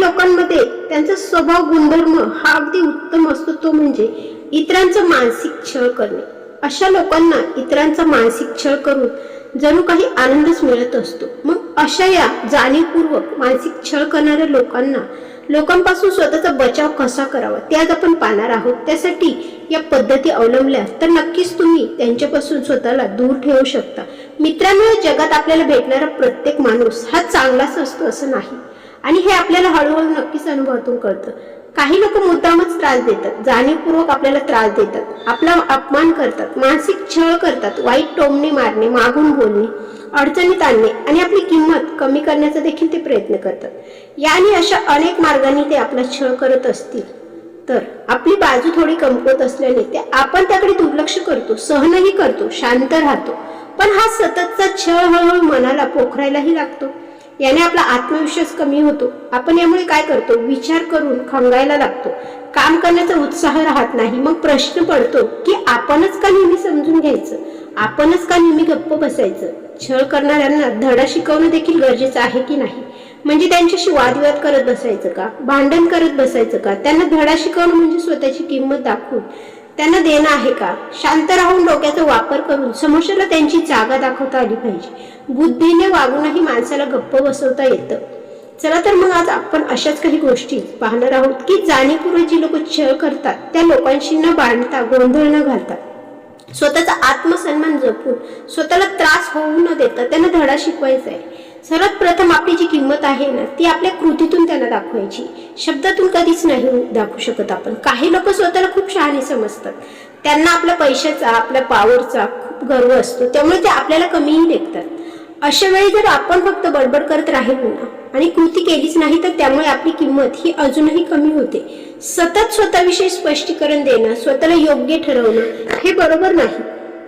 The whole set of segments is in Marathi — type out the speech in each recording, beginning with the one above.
लोकांमध्ये त्यांचा स्वभाव गुणधर्म हा अगदी उत्तम असतो, तो म्हणजे इतरांचा मानसिक छळ करणे. अशा लोकांना इतरांचा मानसिक छळ करून जणू काही आनंदच मिळत असतो. मग अशा या जाणीवपूर्वक मानसिक छळ करणाऱ्या लोकांपासून स्वतःचा बचाव कसा करावा ते आज आपण पाहणार आहोत. त्यासाठी या पद्धती अवलंबल्या तर नक्कीच तुम्ही त्यांच्यापासून स्वतःला दूर ठेवू शकता. मित्रांनो, जगात आपल्याला भेटणारा प्रत्येक माणूस हा चांगलाच असतो असं नाही, आणि हे आपल्याला हळूहळू नक्कीच अनुभवातून कळतं. काही लोक मुद्दामच त्रास देतात, जाणीवपूर्वक आपल्याला त्रास देतात, आपला अपमान करतात, मानसिक छळ करतात, वाईट टोमणे मारणे, मागून बोलणे, अडचणीत आणणे आणि आपली किंमत कमी करण्याचा देखील ते प्रयत्न करतात. याने अशा अनेक मार्गांनी ते आपला छळ करत असतील तर आपली बाजू थोडी कमकुवत असल्याने आपण त्याकडे दुर्लक्ष करतो, सहनही करतो, शांत राहतो. पण हा सततचा छळ हळूहळू मनाला पोखरायलाही लागतो. याने आपला आत्मविश्वास कमी होतो. आपण यामुळे काय करतो, विचार करून खंगायला लागतो, काम करण्याचा उत्साह राहत नाही. मग प्रश्न पडतो की आपणच का नेहमी समजून घ्यायचं, आपणच का नेहमी गप्प बसायचं. छळ करणाऱ्यांना धडा शिकवणं देखील गरजेचं आहे की नाही? म्हणजे त्यांच्याशी वादविवाद करत बसायचं का, भांडण करत बसायचं का? त्यांना धडा शिकवणं म्हणजे स्वतःची किंमत दाखवून त्यांना देणं आहे का? शांत राहून डोक्याचा वापर करून समोरच्याला त्यांची जागा दाखवता आली पाहिजे. बुद्धीने वागूनही माणसाला गप्प बसवता येतं. चला तर मग आज आपण अशाच काही गोष्टी पाहणार आहोत की जाणीवपूर्वक जी लोक छळ करतात त्या लोकांशी न भांडता, गोंधळ न घालता, स्वतःचा आत्मसन्मान जपून, स्वतःला त्रास होऊ न देता त्यांना धडा शिकवायचा आहे. सर्वात प्रथम आपली जी किंमत आहे ना ती आपल्या कृतीतून त्यांना दाखवायची, शब्दातून कधीच नाही दाखवू शकत आपण. काही लोक स्वतःला खूप शहाणे समजतात, त्यांना आपल्या पैशाचा, आपल्या पॉवरचा खूप गर्व असतो, त्यामुळे ते आपल्याला कमीही लेखतात. अशा वेळी जर आपण फक्त बडबड करत राहिलो ना आणि कृती केलीच नाही तर त्यामुळे आपली किंमत ही अजूनही कमी होते. सतत स्वतःविषयी स्पष्टीकरण देणं, स्वतःला योग्य ठरवणं हे बरोबर नाही.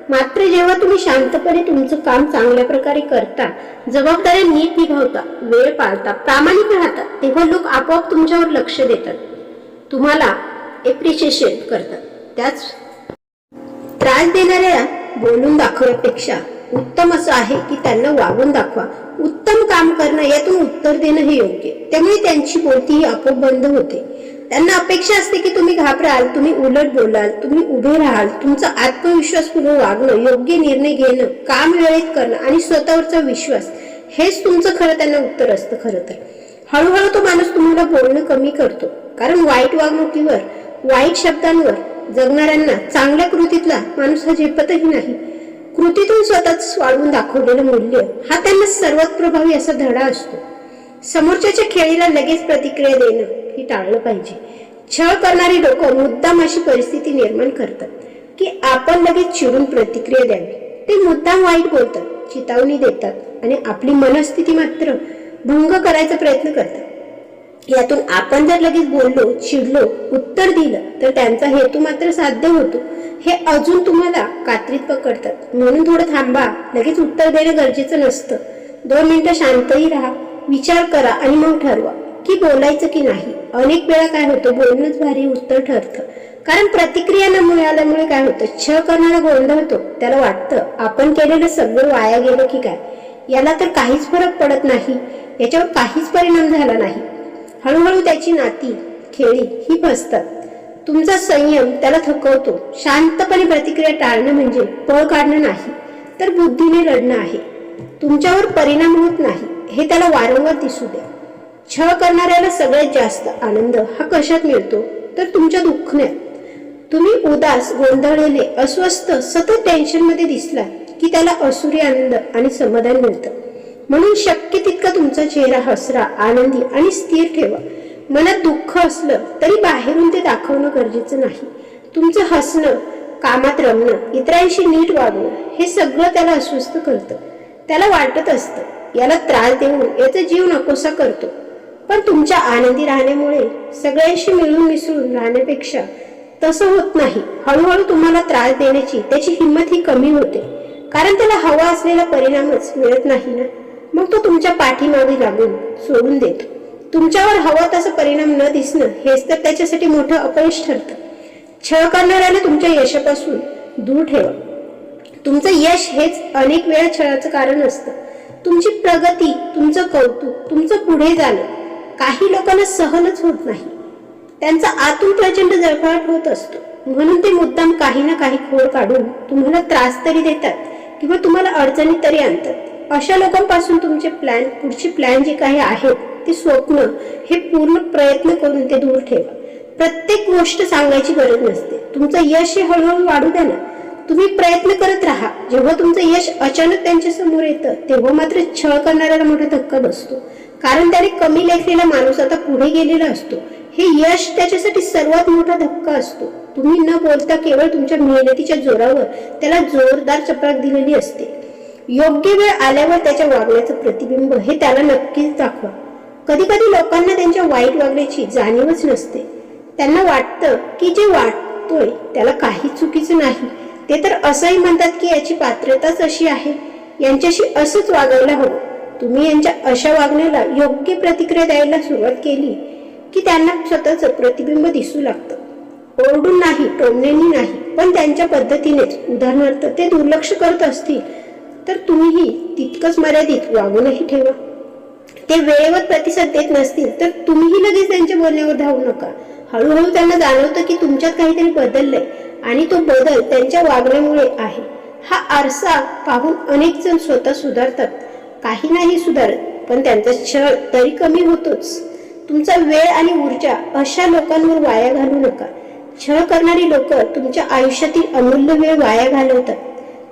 मात्र जेव्हा तुम्ही शांतपणे तुमचं काम चांगल्या प्रकारे करता, जबाबदारी नीट निभावता, वेळ पाळता, प्रामाणिक राहता, तेव्हा लोक आपोआप तुमच्यावर लक्ष देतात, तुम्हाला एप्रिशिएशन करतात. त्याच त्रास देणाऱ्या बोलून दाखवण्यापेक्षा उत्तम असं आहे की त्यांना वागून दाखवा. उत्तम काम करणं, यातून उत्तर देणं हे योग्य. त्यामुळे त्यांची बोलती ही आपोआप बंद होते. त्यांना अपेक्षा असते की तुम्ही घाबराल, तुम्ही उलट बोलाल, तुम्ही उभे राहाल. तुमचा आत्मविश्वासपूर्वक वागणं, योग्य निर्णय घेणं, काम वेळेत करणं आणि स्वतःवरचा विश्वास हेच तुमचं खरं त्यांना उत्तर असतं. खरं तर हळूहळू तो माणूस तुम्हाला बोलणं कमी करतो, कारण वाईट वागणुकीवर, वाईट शब्दांवर जगणाऱ्यांना चांगल्या कृतीतला माणूस हा झेपतही नाही. कृतीतून स्वतःच वाढवून दाखवलेलं मूल्य हा त्यांना सर्वात प्रभावी असा धडा असतो. समोरच्याच्या खेळीला लगेच प्रतिक्रिया देणं हे टाळलं पाहिजे. छळ करणारी लोक मुद्दाम अशी परिस्थिती निर्माण करतात की आपण लगेच चिडून प्रतिक्रिया द्यावी. ते मुद्दाम वाईट बोलतात, चितावणी देतात आणि आपली मनस्थिती मात्र भंग करायचा प्रयत्न करतात. यातून आपण जर लगेच बोललो, चिडलो, उत्तर दिलं तर त्यांचा हेतू मात्र साध्य होतो. हे अजून तुम्हाला कात्रीत पकडतात. म्हणून थोडं थांबा, लगेच उत्तर देणं गरजेचं नसतं. 2 मिनिटं शांतही राहा, विचार करा आणि मग ठरवा की बोलायचं की नाही. अनेक वेळा काय होतं, बोलणंच भारी उत्तर ठरतं, कारण प्रतिक्रिया न मिळाल्यामुळे काय होतं, छळ करणारा गोंधळतो. त्याला वाटतं आपण केलेलं सगळं वाया गेलं की काय, याला तर काहीच फरक पडत नाही, याच्यावर काहीच परिणाम झाला नाही. हळूहळू त्याची नाती, खेळी ही फसतात. तुमचा संयम त्याला थकवतो. शांतपणे प्रतिक्रिया टाळणं म्हणजे पळ काढणं नाही, तर बुद्धीने लढणं आहे. तुमच्यावर परिणाम होत नाही हे त्याला वारंवार दिसू द्या. छळ करणाऱ्याला सगळ्यात जास्त आनंद हा कशात मिळतो, तर तुमच्या दुःखण्यात. तुम्ही उदास, गोंधळलेले, अस्वस्थ, सतत टेन्शन मध्ये दिसला की त्याला असुरी आनंद आणि समाधान मिळतं. म्हणून शक्य तितका तुमचा चेहरा हसरा, आनंदी आणि स्थिर ठेवा. मनात दुःख असलं तरी बाहेरून ते दाखवणं गरजेचं नाही. तुमचं हसणं, कामात रमणं, इतरांशी नीट वागणं हे सगळं त्याला अस्वस्थ करतं. त्याला वाटत असतं याला त्रास देऊन याचा जीव नकोसा करतो. पण तुमच्या आनंदी राहण्यामुळे सगळ्यांशी मिळून मिसळून राहण्यापेक्षा तसं होत नाही. हळूहळू तुम्हाला त्रास देण्याची त्याची हिंमत ही कमी होते, कारण त्याला हवा असलेला परिणामच मिळत नाही ना. मग तो तुमच्या पाठीमागे लागून सोडून देतो. तुमच्यावर हवा तसा परिणाम न दिसणं हेच तर त्याच्यासाठी मोठं अपयश ठरतं. छळ करणाऱ्याला तुमच्या यशापासून दूर ठेवा. तुमचं यश हेच अनेक वेळा छळाचं कारण असतं. तुमची प्रगती, तुमचं कौतुक, तुमचं पुढे जाणं काही लोकांना सहनच होत नाही. त्यांचा आतून प्रचंड जळफळाट होत असतो, म्हणून ते मुद्दाम काही ना काही खोड काढून तुम्हाला त्रास तरी देतात किंवा तुम्हाला अडचणीत तरी आणतात. अशा लोकांपासून तुमचे पुढचे प्लॅन जे काही आहेत ते स्वप्न हे पूर्ण प्रयत्न करून ते दूर ठेवा. प्रत्येक गोष्ट सांगायची गरज नसते. तुमचं यश हे हळूहळू वाढू द्या ना. तुम्ही प्रयत्न करत राहा. जेव्हा तुमचं यश अचानक त्यांच्या समोर येतं तेव्हा मात्र छळ करणाऱ्याला मोठा धक्का बसतो, कारण त्याने कमी लेखलेला माणूस आता पुढे गेलेला असतो. हे यश त्याच्यासाठी सर्वात मोठा धक्का असतो. तुम्ही न बोलता केवळ तुमच्या मेहनतीच्या जोरावर त्याला जोरदार चपराक दिलेली असते. योग्य वेळ आल्यावर त्याच्या वागण्याचं प्रतिबिंब हे त्याला नक्कीच दाखवा. कधी कधी लोकांना त्यांच्या वाईट वागण्याची जाणीवच नसते. त्यांना वाटतं की जे वाटतोय त्याला काही चुकीचं नाही. ते तर असंही म्हणतात की याची पात्रताच अशी आहे, यांच्याशी असंच वागायला हवं. तुम्ही यांच्या अशा वागण्याला योग्य प्रतिक्रिया द्यायला सुरुवात केली की त्यांना स्वतःचं प्रतिबिंब दिसू लागतं. ओरडून नाही, टोमण्यानी नाही, पण त्यांच्या पद्धतीनेच. उदाहरणार्थ ते दुर्लक्ष करत असतील तर तुम्हीही तितकंच मर्यादित वागूनही ठेवा. ते वेळेवर प्रतिसाद देत नसतील तर तुम्हीही लगेच त्यांच्या बोलण्यावर धावू नका. हळूहळू त्यांना जाणवतं की तुमच्यात काहीतरी बदललंय आणि तो बदल त्यांच्या वागण्यामुळे आहे. हा आरसा पाहून अनेक जण स्वतः सुधारतात. काही नाही सुधारत, पण त्यांचा छळ तरी कमी होतोच. तुमचा वेळ आणि ऊर्जा अशा लोकांवर वाया घालू नका. छळ करणारी लोक तुमच्या आयुष्यातील अमूल्य वेळ वाया घालवतात.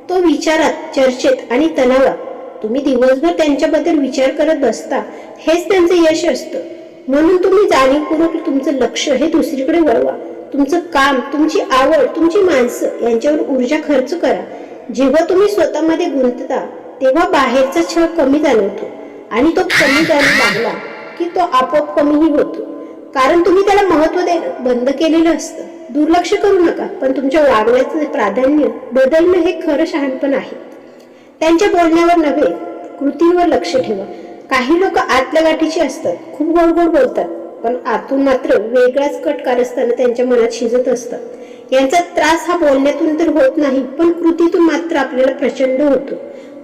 तो विचारात, चर्चेत आणि तणावात. तुम्ही दिवसभर त्यांच्याबद्दल विचार करत बसता, हेच त्यांचं यश असतं. म्हणून तुम्ही जाणीवपूर्वक तुमचं लक्ष हे दुसरीकडे वळवा. तुमचं काम, तुमची आवड, तुमची माणसं यांच्यावर ऊर्जा खर्च करा. जेव्हा तुम्ही स्वतःमध्ये गुंतता तेव्हा बाहेरचा छळ कमी जाणवतो आणि तो कमी जाणवू लागला की तो आपोआप कमीही होतो, कारण तुम्ही त्याला महत्त्व देणं बंद केलेलं असतं. दुर्लक्ष करू नका, पण तुमच्या वागण्याचं प्राधान्य बदलणं हे खरं शहाणपण आहे. त्यांच्या बोलण्यावर नव्हे, कृतींवर लक्ष ठेवा. काही लोक आतल्या गाठीची असतात, खूप गोड गोड बोलतात, पण आतून मात्र वेगळाच कट कारस्थानं त्यांच्या मनात शिजत असतात. यांचा त्रास हा बोलण्यातून तर होत नाही, पण कृतीतून मात्र आपल्याला प्रचंड होतो.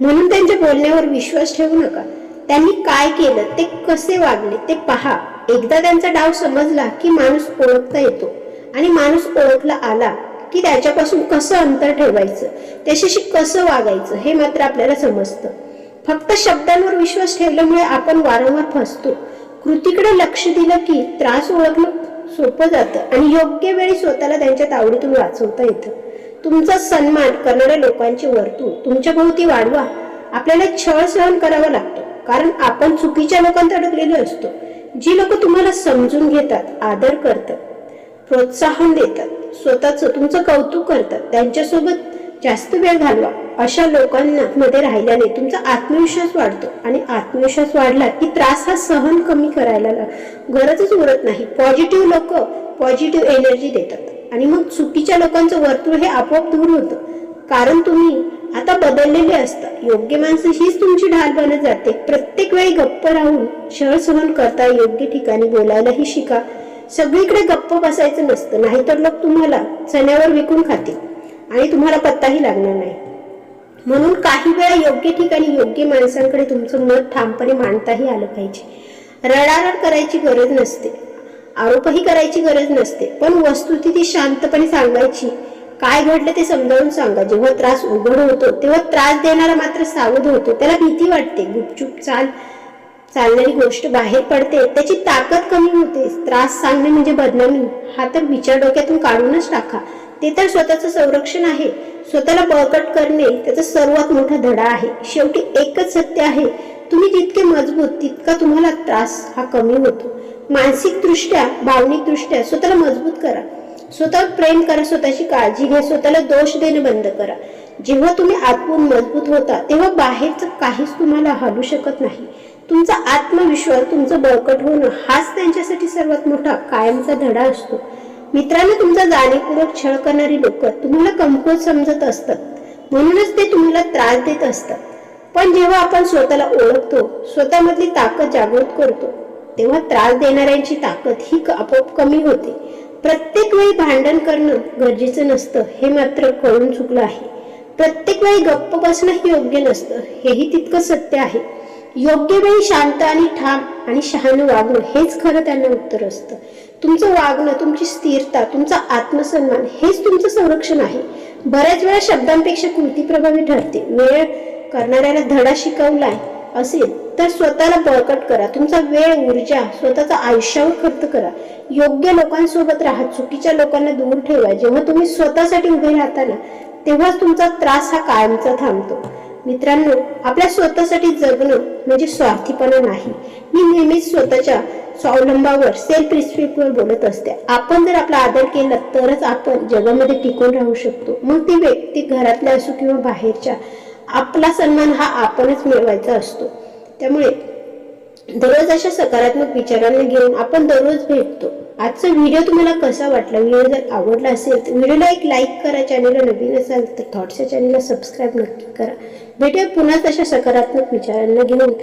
म्हणून त्यांच्या बोलण्यावर विश्वास ठेवू नका. त्यांनी काय केलं, ते कसे वागले ते पहा. एकदा त्यांचा डाव समजला की माणूस ओळखता येतो, आणि माणूस ओळखला आला की त्याच्यापासून कसं अंतर ठेवायचं, त्याच्याशी कसं वागायचं हे मात्र आपल्याला समजतं. फक्त शब्दांवर विश्वास ठेवल्यामुळे आपण वारंवार फसतो. कृतीकडे लक्ष दिलं की त्रास ओळखणं सोपं जातं आणि योग्य वेळी स्वतःला त्यांच्या तावडीतून वाचवता येतं. तुमचा सन्मान करणाऱ्या लोकांचे वर्तुळ तुमच्या भोवती वाढवा. आपल्याला छळ सहन करावा लागतो, कारण आपण चुकीच्या लोकांत अडकलेलो असतो. जी लोक तुम्हाला समजून घेतात, आदर करतात, प्रोत्साहन देतात, स्वतःचं तुमचं कौतुक करतात, त्यांच्यासोबत जास्त वेळ घालवा. अशा लोकांना मध्ये राहिल्याने तुमचा आत्मविश्वास वाढतो, आणि आत्मविश्वास वाढला की त्रास हा सहन कमी करायला गरजच उरत नाही. पॉझिटिव्ह लोक पॉझिटिव्ह एनर्जी देतात आणि मग चुकीच्या लोकांचं वर्तुळ हे आपोआप दूर होतं, कारण तुम्ही आता बदललेले असता. योग्य माणसं हीच तुमची ढाल बनत जाते. प्रत्येक वेळी गप्प राहून छळ सहन करता योग्य ठिकाणी बोलायलाही शिका. सगळीकडे गप्प बसायचं नसतं, नाहीतर लोक तुम्हाला चण्यावर विकून खातील आणि तुम्हाला पत्ताही लागणार नाही. म्हणून काही वेळा योग्य ठिकाणी योग्य माणसांकडे तुमचं मत ठामपणे मांडताही आलं पाहिजे. रडारड करायची गरज नसते, आरोपही करायची गरज नसते, पण वस्तुस्थिती शांतपणे सांगायची. काय घडलं ते समजावून सांगा. जेव्हा त्रास उघड होतो तेव्हा त्रास देणारा मात्र सावध होतो. त्याला भीती वाटते. गुपचूप चालणारी गोष्ट बाहेर पडते, त्याची ताकद कमी होते. त्रास सांगणे म्हणजे बदनामी हा तर विचार डोक्यातून काढूनच टाका. ते तर स्वतःचं संरक्षण आहे. स्वतःला बळकट करणे त्याचा सर्वात मोठा धडा आहे. शेवटी एकच सत्य आहे, तुम्ही जितके मजबूत तितका तुम्हाला त्रास हा कमी होतो. मानसिकदृष्ट्या, भावनिकदृष्ट्या स्वतःला मजबूत करा. स्वतःवर प्रेम करा, स्वतःची काळजी घ्या, स्वतःला दोष देणं बंद करा. जेव्हा तुम्ही आतून मजबूत होता तेव्हा बाहेरचं काहीच तुम्हाला हलवू शकत नाही. तुमचा आत्मविश्वास, तुमचं बळकट होणं हाच त्यांच्यासाठी सर्वात मोठा कायमचा धडा असतो. मित्रांनो, तुमचा जाणीवपूर्वक छळ करणारी लोक तुम्हाला कमकुवत समजत असतात, म्हणूनच ते तुम्हाला त्रास देत असतात. पण जेव्हा आपण स्वतःला ओळखतो, स्वतःमधली ताकद जागृत करतो, तेव्हा त्रास देणाऱ्यांची ताकद ही आपोआप कमी होते. प्रत्येक वेळी भांडण करणं गरजेचं नसतं, हे मात्र कळून चुकलं आहे. प्रत्येक वेळी गप्प बसणं योग्य नसतं, हेही तितकं सत्य आहे. योग्य वेळी शांत आणि ठाम आणि शहाणं वागणं हेच खरं त्यांना उत्तर असतं. तुमचं वागणं, तुमची स्थिरता, तुमचा आत्मसन्मान हेच तुमचं संरक्षण आहे. बऱ्याच वेळा शब्दांपेक्षा कृती प्रभावी ठरते. वेळ करणाऱ्याला धडा शिकवलाय असेल तर स्वतःला बळकट करा. तुमचा वेळ, ऊर्जा स्वतःचा आयुष्यावर खर्च करा. योग्य लोकांसोबत राहा, चुकीच्या लोकांना दूर ठेवा. जेव्हा तुम्ही स्वतःसाठी उभे राहता ना, तेव्हाच तुमचा त्रास हा कायमचा थांबतो. मित्रांनो, आपल्या स्वतःसाठी जगणं म्हणजे स्वार्थीपणा नाही. मी नेहमीच स्वतःच्या स्वावलंबावर, सेल्फ रिस्पेक्टवर बोलत असते. आपण जर आपला आदर केला तरच आपण जगामध्ये टिकून राहू शकतो. मग ती व्यक्ती घरातल्या असो किंवा बाहेरच्या, आपला सन्मान हा आपणच मिळवायचा असतो. त्यामुळे दररोज अशा सकारात्मक विचारांना घेऊन आपण दररोज भेटतो. आजचा व्हिडिओ तुम्हाला कसा वाटला? व्हिडिओ जर आवडला असेल तर व्हिडिओला एक लाईक करा. चॅनलला नवीन असाल तर थॉट्स या चॅनलला सबस्क्राईब नक्की करा. भेटूया पुन्हा अशा सकारात्मक विचारांना घेऊन.